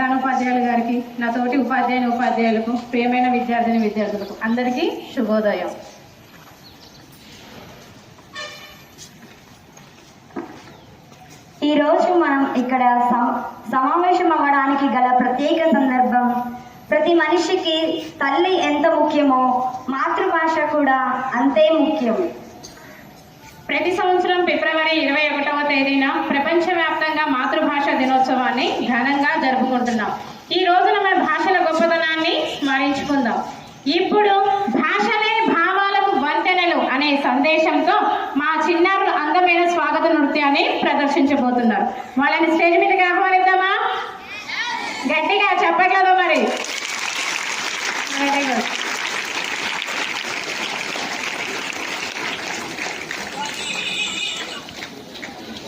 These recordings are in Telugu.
ప్రధానోపాధ్యాయులు గారికి, నా తోటి ఉపాధ్యాయులకు, ప్రియమైన విద్యార్థులకు అందరికీ శుభోదయం. ఈరోజు మనం ఇక్కడ సమావేశం అవ్వడానికి గల ప్రత్యేక సందర్భం, ప్రతి మనిషికి తల్లి ఎంత ముఖ్యమో మాతృభాష కూడా అంతే ముఖ్యం. ప్రతి సంవత్సరం ఫిబ్రవరి 21వ తేదీన ప్రపంచవ్యాప్తంగా మాతృభాష దినోత్సవాన్ని ఘనంగా జరుపుకుంటున్నాం. ఈ రోజున మన భాషల గొప్పతనాన్ని స్మరించుకుందాం. ఇప్పుడు భాషలే భావాలకు వంతెనలు అనే సందేశంతో మా చిన్నారులు అందమైన స్వాగత నృత్యాన్ని ప్రదర్శించబోతున్నారు. వాళ్ళని స్టేజ్ మీదకి ఆహ్వానిద్దామా? గట్టిగా చెప్పట్లేదు మరి.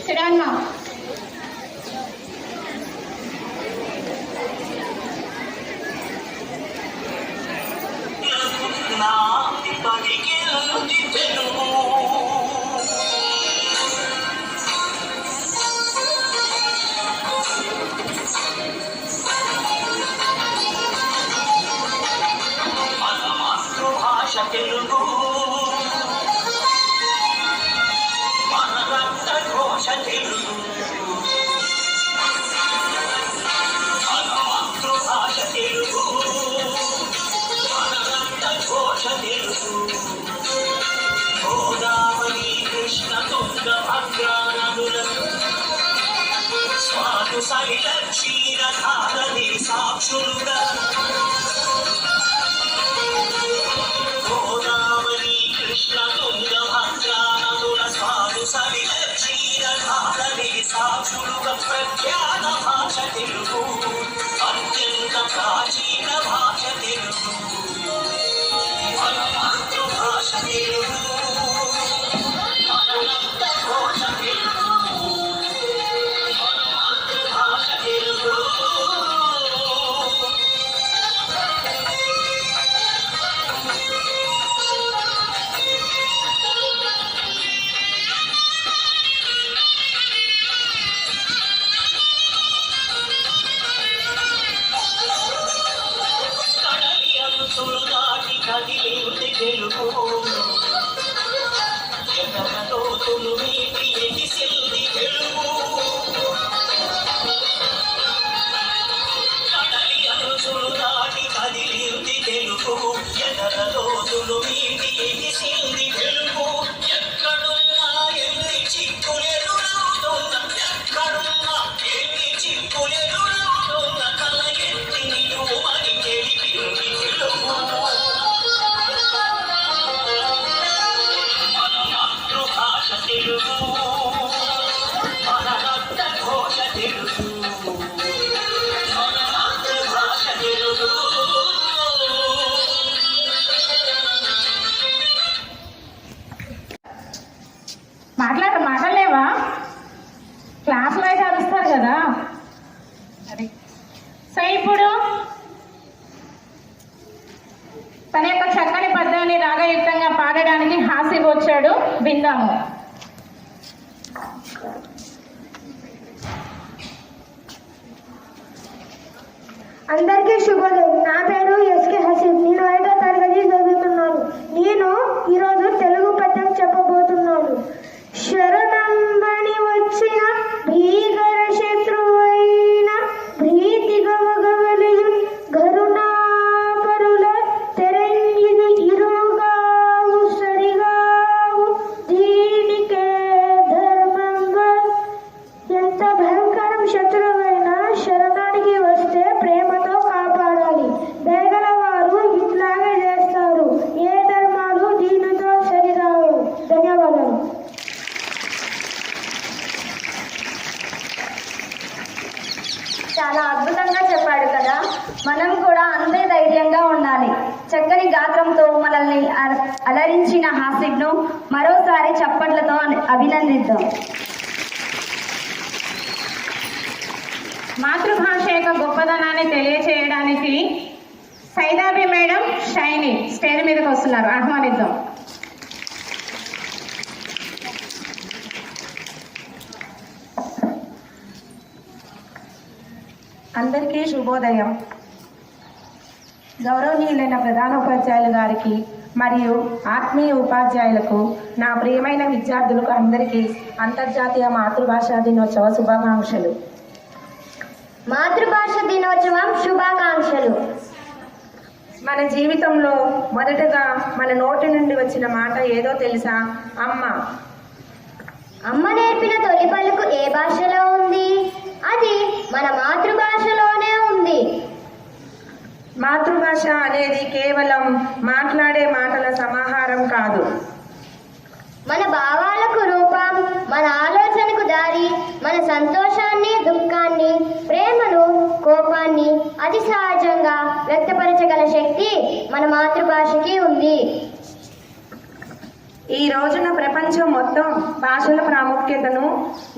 సిడాన్మా క్షీరధారని సాక్షులుగా గోదావరి కృష్ణ తుంగ భద్రానదుల స్వామి సలిల క్షీరధారని సాక్షులుగా ప్రఖ్యాత భాష తెలుగు, అత్యంత ప్రాచీన భాష తెలుగు, మన మాతృభాష తెలుగు, అనంత ఘోష తెలుగు. మాట్లాడలేవా? క్లాసులో అయితే అరుస్తారు కదా. సో ఇప్పుడు తన యొక్క చక్కని పద్యాన్ని రాగయుక్తంగా పాడడానికి హాసిబ్ వచ్చాడు, విందాము. అందరికీ శుభోదయం. నా పేరు ఎస్కే హసీబ్. నేను 5వ తరగతి చదువుతున్నాను. నేను ఈరోజు తెలుగు పద్యం చెప్పబోతున్నాను. శరణంబని వచ్చిన భీకర శత్రువైన భీతి గవగవలియు గరుణాపరుల తెరంగిది ఇరుగావు సరిగావు దీనికే ధర్మంగా. ఎంత భయంకరం శత్రువైనా శరణానికి వస్తే ప్రేమతో కాపాడాలి. దయగల వారు ఇట్లాగే చేస్తారు. ఏ ధర్మాలు దీనితో సరిరావు. ధన్యవాదాలు. చాలా అద్భుతంగా చెప్పాడు కదా. మనం కూడా అంతే ధైర్యంగా ఉండాలి. చక్కని గాత్రంతో మనల్ని అలరించిన హాసిబ్ను మరోసారి చప్పట్లతో అభినందిద్దాం. మాతృభాష యొక్క గొప్పదనాన్ని తెలియచేయడానికి సైదాబి మేడం, షైని స్టేజ్ మీదకి వస్తున్నారు. ఆహ్వానిద్దాం. అందరికీ శుభోదయం. గౌరవనీయులైన ప్రధానోపాధ్యాయులు గారికి మరియు ఆత్మీయ ఉపాధ్యాయులకు, నా ప్రియమైన విద్యార్థులకు అందరికీ అంతర్జాతీయ మాతృభాషా దినోత్సవ శుభాకాంక్షలు. మాతృభాష దినోత్సవం శుభాకాంక్షలు. మన జీవితంలో మొదటగా మన నోటి నుండి వచ్చిన మాట ఏదో తెలుసా? అమ్మ. అమ్మ నేర్పిన తొలి పలుకు ఏ భాషలో ఉంది? అది మన మాతృభాషలోనే ఉంది. మాతృభాష అనేది కేవలం మాట్లాడే మాటల సమాహారం కాదు. మన భావాలకు రూపం, మన ఆలోచనకు దారి, మన సంతోషాన్ని, దుఃఖాన్ని, ప్రేమను, కోపాన్ని అతి సహజంగా వ్యక్తపరచగల శక్తి మన మాతృభాషకి ఉంది. ఈ రోజున ప్రపంచం మొత్తం భాషల ప్రాముఖ్యతను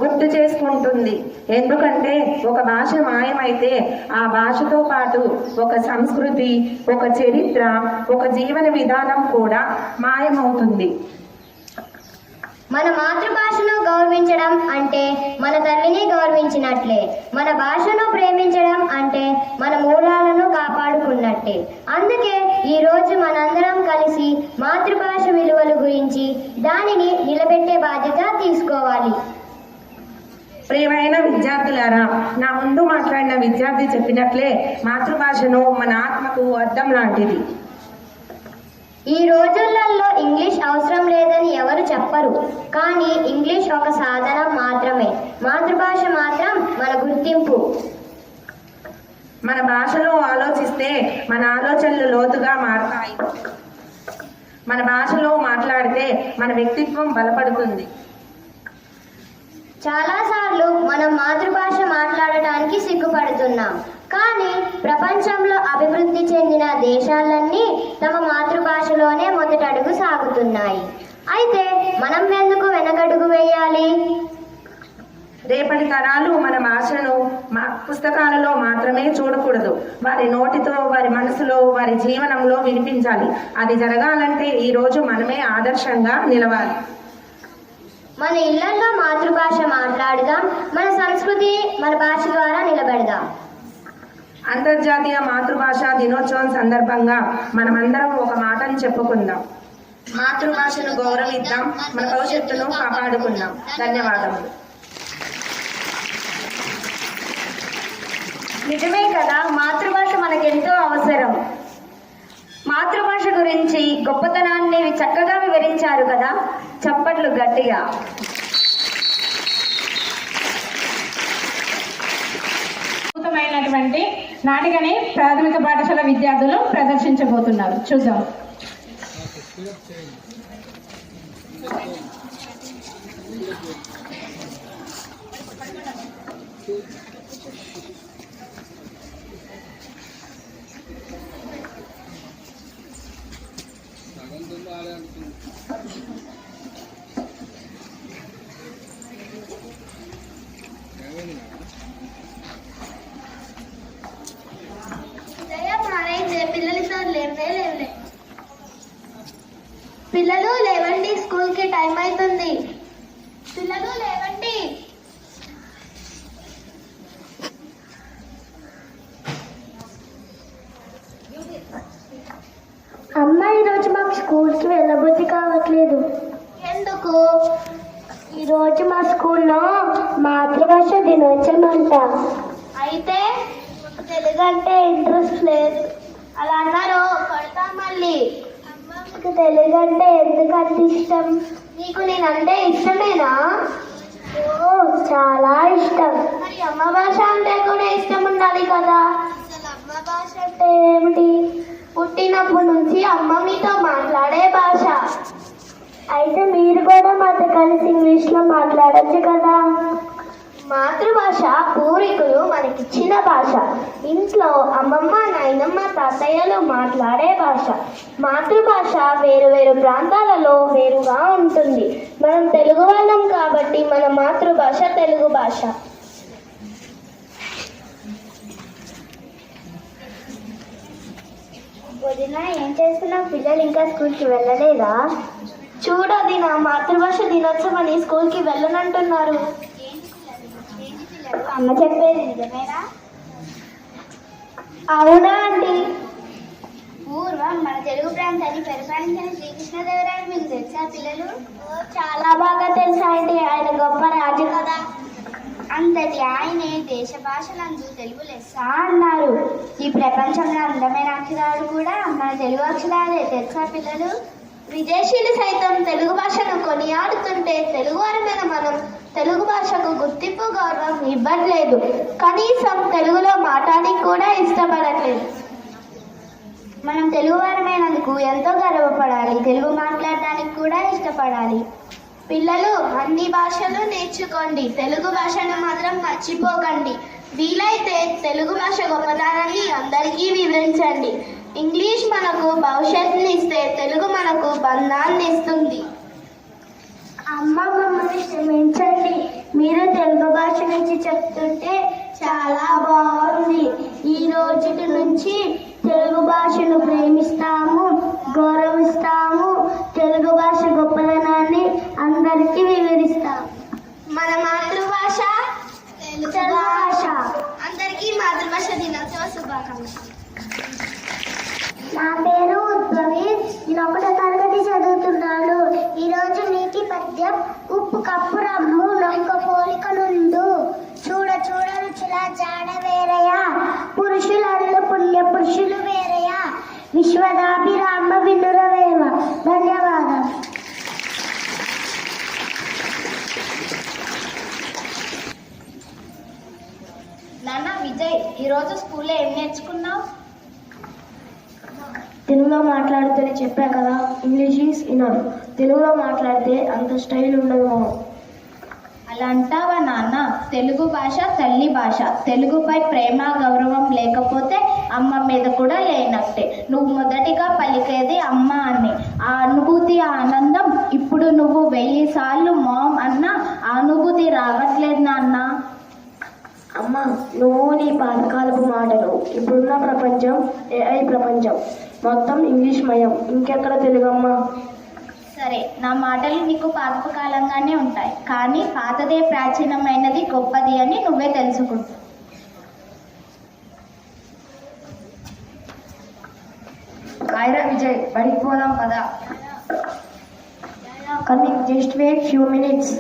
గుర్తు చేసుకుంటుంది. ఎందుకంటే ఒక భాష మాయమైతే ఆ భాషతో పాటు ఒక సంస్కృతి, ఒక చరిత్ర, ఒక జీవన విధానం కూడా మాయమవుతుంది. మన మాతృభాషను గౌరవించడం అంటే మన తల్లిని గౌరవించినట్లే. మన భాషను ప్రేమించడం అంటే మన మూలాలను కాపాడుకున్నట్టే. అందుకే ఈ రోజు మనందరం కలిసి మాతృభాష విలువల గురించి, దానిని నిలబెట్టే బాధ్యత తీసుకోవాలి. ప్రియమైన విద్యార్థులారా, నా ముందు మాట్లాడిన విద్యార్థి చెప్పినట్లే మాతృభాషను మన ఆత్మకు అద్దం లాంటిది. ఈ రోజులలో ఇంగ్లీష్ అవసరం లేదని ఎవరు చెప్పరు, కానీ ఇంగ్లీష్ ఒక సాధనం మాత్రమే. మాతృభాష మాత్రం మన గుర్తింపు. మన భాషలో ఆలోచిస్తే మన ఆలోచనలు లోతుగా మారతాయి. మన భాషలో మాట్లాడితే మన వ్యక్తిత్వం బలపడుతుంది. చాలాసార్లు మనం మాతృభాష మాట్లాడటానికి సిగ్గుపడుతున్నాం, కానీ ప్రపంచంలో అభివృద్ధి చెందిన దేశాలన్నీ తమ మాతృభాషలోనే మొదటడుగు సాగుతున్నాయి. అయితే మనం ఎందుకు వెనకడుగు వేయాలి? రేపటి తరాలు మన భాషను పుస్తకాలలో మాత్రమే చూడకూడదు, వారి నోటితో, వారి మనసులో, వారి జీవనంలో వినిపించాలి. అది జరగాలంటే ఈ రోజు మనమే ఆదర్శంగా నిలవాలి. మన ఇళ్లలో మాతృభాష మాట్లాడుదాం, మన సంస్కృతి మన భాష ద్వారా నిలబెడదాం. అంతర్జాతీయ మాతృభాషా దినోత్సవం సందర్భంగా మనమందరం ఒక మాటను చెప్పుకుందాం. మాతృభాషను గౌరవిద్దాం, మన భవిష్యత్తును కాపాడుకుందాం. ధన్యవాదములు. నిజమే కదా, మాతృభాష మనకెంతో అవసరం. మాతృభాష గురించి గొప్పతనాన్ని చక్కగా వివరించారు కదా, చప్పట్లు గట్టిగా. అద్భుతమైనటువంటి నాటికని ప్రాథమిక పాఠశాల విద్యార్థులు ప్రదర్శించబోతున్నారు. చూద్దాం. పిల్లలు లేవండి, స్కూల్ కి టైం అవుతుంది. పిల్లలు లేవండి. అమ్మ, ఈరోజు మాకు స్కూల్కి వెళ్ళబుద్ధి కావట్లేదు. ఎందుకు? ఈరోజు మా స్కూల్లో మాతృభాష దినోత్సవం అంట. అయితే తెలుగు అంటే ఇంట్రెస్ట్ లేదు. అలా అన్నారు, కొడతా మళ్ళీ. నీకు తెలుగు అంటే ఎందుకు అంత ఇష్టం? నీకు నేనంటే ఇష్టమేనా? ఓ, చాలా ఇష్టం. మరి అమ్మ భాష అంటే కూడా ఇష్టం ఉండాలి కదా. అసలు అమ్మ భాష అంటే ఏమిటి? పుట్టినప్పటి నుంచి అమ్మ మీతో మాట్లాడే భాష. అయితే మీరు కూడా మాతో కలిసి ఇంగ్లీష్లో మాట్లాడచ్చు కదా. మాతృభాష పూర్వీకులు మనకిచ్చిన భాష. ఇంట్లో అమ్మమ్మ, నాయనమ్మ, తాతయ్యలు మాట్లాడే భాష. మాతృభాష వేరు వేరు ప్రాంతాలలో వేరుగా ఉంటుంది. మనం తెలుగు వాళ్ళం కాబట్టి మన మాతృభాష తెలుగు భాష. వదిన, ఏం చేస్తున్నావు? పిల్లలు ఇంకా స్కూల్కి వెళ్ళలేదా? చూడది, నా మాతృభాష దినోత్సవం అని స్కూల్కి వెళ్ళనంటున్నారు. అమ్మ చెప్పేది నిజమేనా? అవునా అండి? పూర్వం మన తెలుగు ప్రాంతాన్ని పరిపాలించిన శ్రీకృష్ణదేవరాయలు మీకు తెలుసా పిల్లలు? చాలా బాగా తెలుసా అండి, ఆయన గొప్ప రాజు కదా. అంతటి ఆయనే దేశ భాషలందు తెలుగు లెస్స అన్నారు. ఈ ప్రపంచంలో అందమైన అక్షరాలు కూడా మన తెలుగు అక్షరాలే తెలుసా పిల్లలు? విదేశీయులు సైతం తెలుగు భాషను కొనియాడుతుంటే తెలుగువారమైన మనం తెలుగు భాషకు గుర్తింపు గౌరవం ఇవ్వట్లేదు. కనీసం తెలుగులో మాట్లాడడానికి కూడా ఇష్టపడట్లేదు. మనం తెలుగు వారమైనందుకు ఎంతో గర్వపడాలి. తెలుగు మాట్లాడడానికి కూడా ఇష్టపడాలి. పిల్లలు అన్ని భాషలు నేర్చుకోండి, తెలుగు భాషను మాత్రం మర్చిపోకండి. వీలైతే తెలుగు భాష గొప్పతనాన్ని అందరికీ వివరించండి. ఇంగ్లీష్ మనకు భవిష్యత్తుని ఇస్తే తెలుగు మనకు బంధాన్ని ఇస్తుంది. అమ్మ, మమ్మల్ని క్షమించండి, మీరు తెలుగు భాష నుంచి చెప్తుంటే చాలా బాగుంది. ఈ రోజు నుంచి తెలుగు భాషను ప్రేమిస్తాము, గౌరవిస్తాము. తెలుగు భాష గొప్పదనాన్ని అందరికీ వివరిస్తాము. మన మాతృభాష తెలుగు భాష. అందరికీ మాతృభాష దినోత్సవ శుభాకాంక్షలు. నా పేరు ఉద్భవి, నేను 1వ తరగతి చదువుతున్నాను. ఈరోజు నీతి పద్యం. ఉప్పు కప్పు రమ్ము నొక్క పోలిక నుండు, చూడ చూడ రుచుల జాడ వేరయా, పురుషులలో పుణ్య పురుషులు వేరయా, విశ్వదాభిరామ వినురవేమ. ధన్యవాదాలు. నాన్న విజయ్, ఈరోజు స్కూల్లో ఏం నేర్చుకున్నావు? తెలుగులో మాట్లాడితేనే చెప్పా కదా, ఇంగ్లీష్ ఈజ్ ఇనఫ్. తెలుగులో మాట్లాడితే అంత స్టైల్ ఉండదు మామ. అలా అంటావా నాన్న? తెలుగు భాష తల్లి భాష. తెలుగుపై ప్రేమ గౌరవం లేకపోతే అమ్మ మీద కూడా లేనట్టే. నువ్వు మొదటిగా పలికేది అమ్మ అని. ఆ అనుభూతి, ఆ ఆనందం ఇప్పుడు నువ్వు 1000 సార్లు మామ్ అన్నా ఆ అనుభూతి రావట్లేదు నాన్న. అమ్మ, నువ్వు నీ పాతకాలపు మాటలు. ఇప్పుడున్న ప్రపంచం AI ప్రపంచం, మొత్తం ఇంగ్లీష్ మయం. ఇంకెక్కడ తెలుగమ్మా? సరే, నా మాటలు నీకు పాతకాలంగానే ఉంటాయి, కానీ పాతదే ప్రాచీనమైనది, గొప్పది అని నువ్వే తెలుసుకుంటావు. హాయ్రా విజయ్, బడికి పోదాం పదా. Coming, just wait few minutes.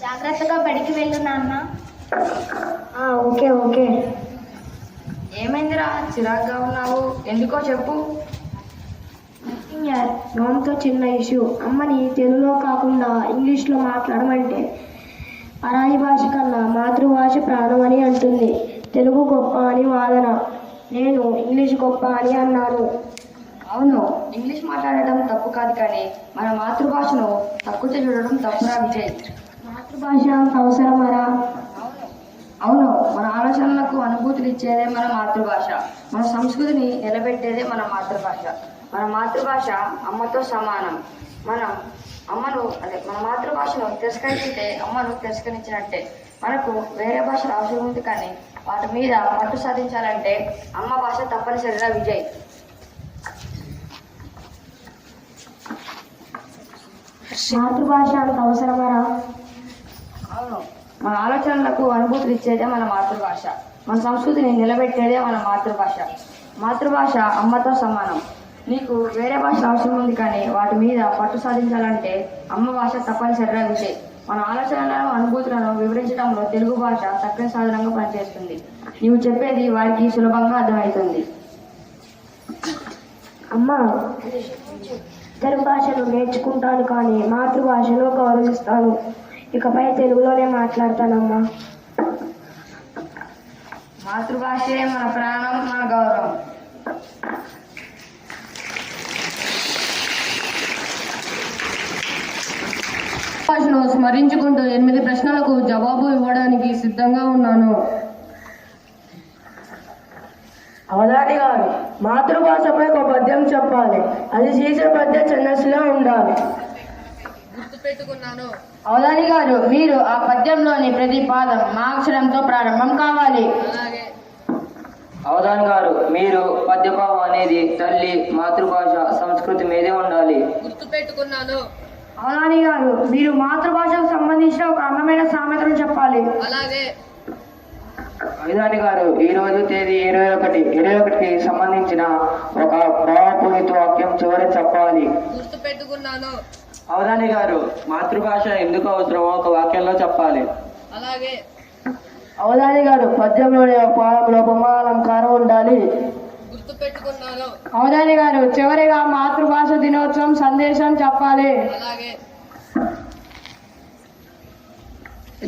జాగ్రత్తగా బడికి వెళ్ళు నాన్న. Okay okay. ఏమైందిరా, చిరాగ్గా ఉన్నావు? ఎందుకో చెప్పు. మామతో చిన్న ఇష్యూ. అమ్మని తెలుగులో కాకుండా ఇంగ్లీష్లో మాట్లాడమంటే పరాయి భాష కన్నా మాతృభాష ప్రాణం అని అంటుంది. తెలుగు గొప్ప అని వాదన, నేను ఇంగ్లీష్ గొప్ప అని అన్నాను. అవును, ఇంగ్లీష్ మాట్లాడటం తప్పు కాదు, కానీ మన మాతృభాషను తక్కువ చూడడం తప్పురా విజయ్. మాతృభాష అంత అవసరమరా? అవును, మన ఆలోచనలకు అనుభూతులు ఇచ్చేదే మన మాతృభాష. మన సంస్కృతిని నిలబెట్టేదే మన మాతృభాష. మన మాతృభాష అమ్మతో సమానం. మన మాతృభాషను తిరస్కరించితే అమ్మను తిరస్కరించినట్టే. మనకు వేరే భాషల అవసరం ఉంది, కానీ వాటి మీద పట్టు సాధించాలంటే అమ్మ భాష తప్పనిసరిగా విజయ్. మాతృభాష అంత అవసరమరా? అవును, మన ఆలోచనలకు అనుభూతులు ఇచ్చేదే మన మాతృభాష. మన సంస్కృతిని నిలబెట్టేదే మన మాతృభాష. మాతృభాష అమ్మతో సమానం. నీకు వేరే భాష అవసరం ఉంది, కానీ వాటి మీద పట్టు సాధించాలంటే అమ్మ భాష తప్పనిసరిగా విజయ్. మన ఆలోచనలను అనుభూతులను వివరించడంలో తెలుగు భాష చక్కని సాధనంగా పనిచేస్తుంది. నీవు చెప్పేది వారికి సులభంగా అర్థమవుతుంది. అమ్మా, తెలుగు భాషను నేర్చుకుంటాను, కానీ మాతృభాషను గౌరవిస్తాను. ఇకపై తెలుగులోనే మాట్లాడతానమ్మా. మాతృభాషే మన ప్రాణం, మన గౌరవం. భాషను స్మరించుకుంటూ 8 ప్రశ్నలకు జవాబు ఇవ్వడానికి సిద్ధంగా ఉన్నాను. అవధాని గారు, మాతృభాషపై ఒక పద్యం చెప్పాలి. అది చేసే పద్య ఛందస్సులో ఉండాలి. గుర్తుపెట్టుకున్నాను. అవధాని గారు, మీరు ఆ పద్యంలోని ప్రతి పాదం మా అక్షరంతో ప్రారంభం కావాలి. అలాగే. అవధాని గారు, మీరు పద్యభావం అనేది తల్లి, మాతృభాష, సంస్కృతి మీదే ఉండాలి. గుర్తుపెట్టుకున్నాను. అవధాని గారు, మీరు మాతృభాషకు సంబంధించిన ఒక అందమైన సామెతను చెప్పాలి. అలాగే. అవధాని గారు ఈ రోజు తేదీ 21/21కి సంబంధించిన ఒక భావపూరిత వాక్యం చివరి చెప్పాలి. గుర్తు పెట్టుకున్నాను. అవధాని గారు మాతృభాష ఎందుకు అవసరమో ఒక వాక్యంలో చెప్పాలి. అలాగే. అవధాని గారు పద్యంలోని పాదంలో బొమ్మాలంకారం ఉండాలి. గుర్తు పెట్టుకున్నాను. అవధాని గారు చివరిగా మాతృభాష దినోత్సవం సందేశం చెప్పాలి. అలాగే.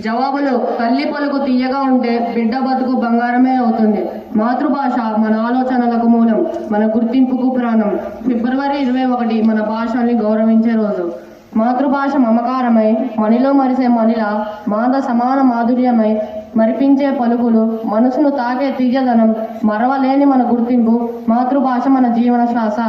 జవాబులు: తల్లి పలుకు తీయగా ఉంటే బిడ్డ బతుకు బంగారమే అవుతుంది. మాతృభాష మన ఆలోచనలకు మూలం, మన గుర్తింపుకు ప్రాణం. ఫిబ్రవరి 21 మన భాషల్ని గౌరవించే రోజు. మాతృభాష మమకారమై మనిలో మరిసే మనిల మాద సమాన మాధుర్యమై మరిపించే పలుకులు, మనసును తాకే తీయదనం, మరవలేని మన గుర్తింపు. మాతృభాష మన జీవన శ్వాస.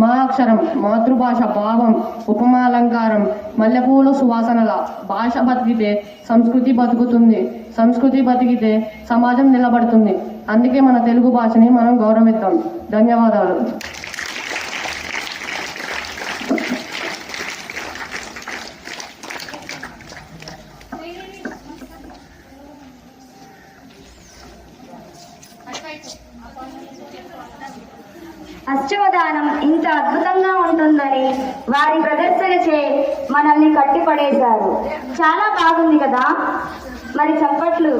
మా అక్షరం మాతృభాష భావం, ఉపమాలంకారం, మల్లెపూలు సువాసనల. భాష బతికితే సంస్కృతి బతుకుతుంది, సంస్కృతి బతికితే సమాజం నిలబడుతుంది. అందుకే మన తెలుగు భాషని మనం గౌరవిద్దాం. ధన్యవాదాలు. అష్టవధానం ఇంత అద్భుతంగా ఉంటుందని వారి ప్రదర్శనచే మనల్ని కట్టిపడేశారు. చాలా బాగుంది కదా, మరి చప్పట్లు.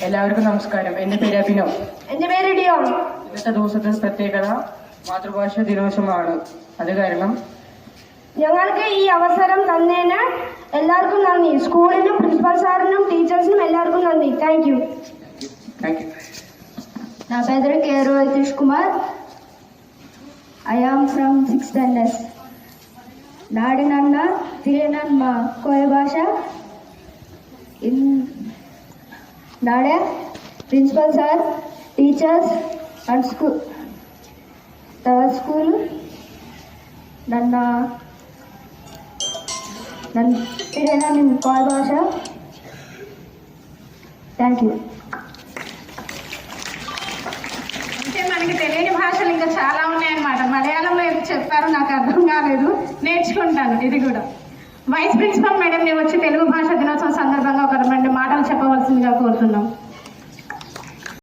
എല്ലാവർക്കും നമസ്കാരം. എൻ്റെ പേര് അഭിനവ്. എൻ്റെ പേര് ഡിയോൺ. ഇന്നത്തെ ദിവസത്തെ പ്രത്യേകത മാതൃഭാഷ ദിനോത്സവമാണ്. അത് കാരണം ഞങ്ങൾക്ക് ഈ അവസരം തന്നതിന് എല്ലാവർക്കും നന്ദി. സ്കൂളിനും പ്രിൻസിപ്പൽ സാറിനും ടീച്ചേഴ്സിനും എല്ലാവർക്കും നന്ദി. Thank you. నా పేరు K Rohit Kumar. I am from 6th NS. నాడినన్న తిరిగినన్న కోయ భాష ఇన్ నాడే principal sir, teachers and school నన్ను తిరిగిన కోయ భాష. Thank you. అంటే మనకి తెలియని భాషలు ఇంకా చాలా ఉన్నాయన్నమాట. మలయాళంలో ఏదో చెప్పారు, నాకు అర్థం కాలేదు, నేర్చుకుంటాను ఇది కూడా. వైస్ ప్రిన్సిపల్ మేడం వచ్చి తెలుగు భాష దినోత్సవం సందర్భంగా ఒక 2 మాటలు చెప్పవలసిందిగా కోరుతున్నాం.